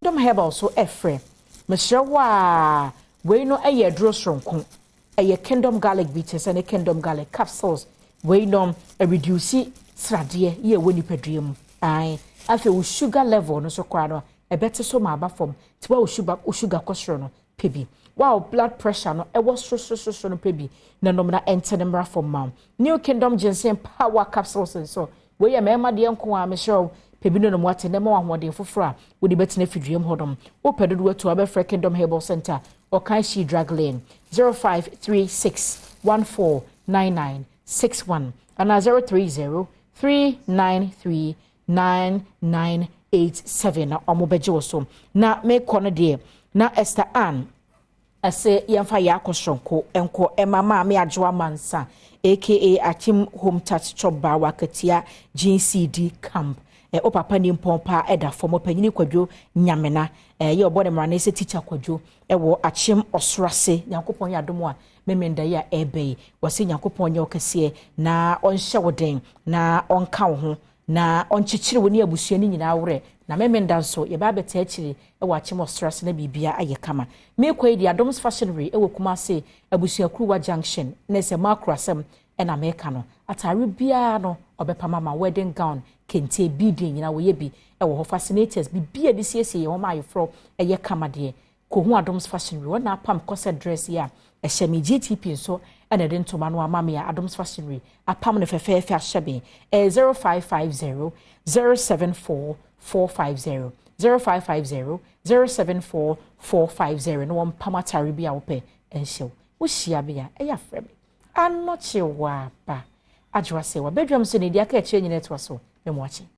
Kingdom Herbal so efre. Meshawa we no eye dro sronko. Eye Kingdom garlic bitters and a Kingdom garlic capsules. We no a reduce sradie ye woni pedrium. Aye. Afe wo sugar level no so kwa no e better so ma aba form. Ti wa wo sugar kwasro no pebi. Wow, blood pressure no e was so no pebi. Na no na enter the mra form ma. New Kingdom ginseng power capsules and so. We ya mema de enko a me show pebi no mo ate na mo ahoden foforo a wo de betina fidriem hodom. O pedo do to abefra Kingdom Herbal Center or Kanshi Drag Lane 0536149961 and 030393987 na omobeje so na me kono de na Esther Ann ase yemfa ya akosronko enko emama me adwoa mansa aka Achim Home Touch Choba Wakatia GCD Camp o papa ni mpompa eda fomo panyini kwadwo nyamena ye obode mrana ese teacher kwadwo wo Achim Osorase Nyankopon ya Adom a memenda ya ebe wase Nyankopon nya okese na onhye woden na onka wo ho na onchichire woni abusua ni nyina awre na memenda nso ye ba beta akire wo Achim Osorase na bibia aye kama me kwai di Adom's Fashionary wo Kumase abusua Kruwa Junction na se makrasem ena meka no atare bia no obepama ma wedding gown kente bidin nyina wo ye bi wo fascinators bibia de siesie ye wo ma yefro eye kama de ko hu Adom's Fashionary wona apam corset dress ya ehye me GTP nso ena de ntoma no amame ya Adom's Fashionary apam no fefefe ahye 0550 074 450 0550 074 450 no pam atare bia wo pe enhye wo hia bia eya frem anoche wa ba adwase wa bedwam so ne dia ka eche nyine to so me mo achi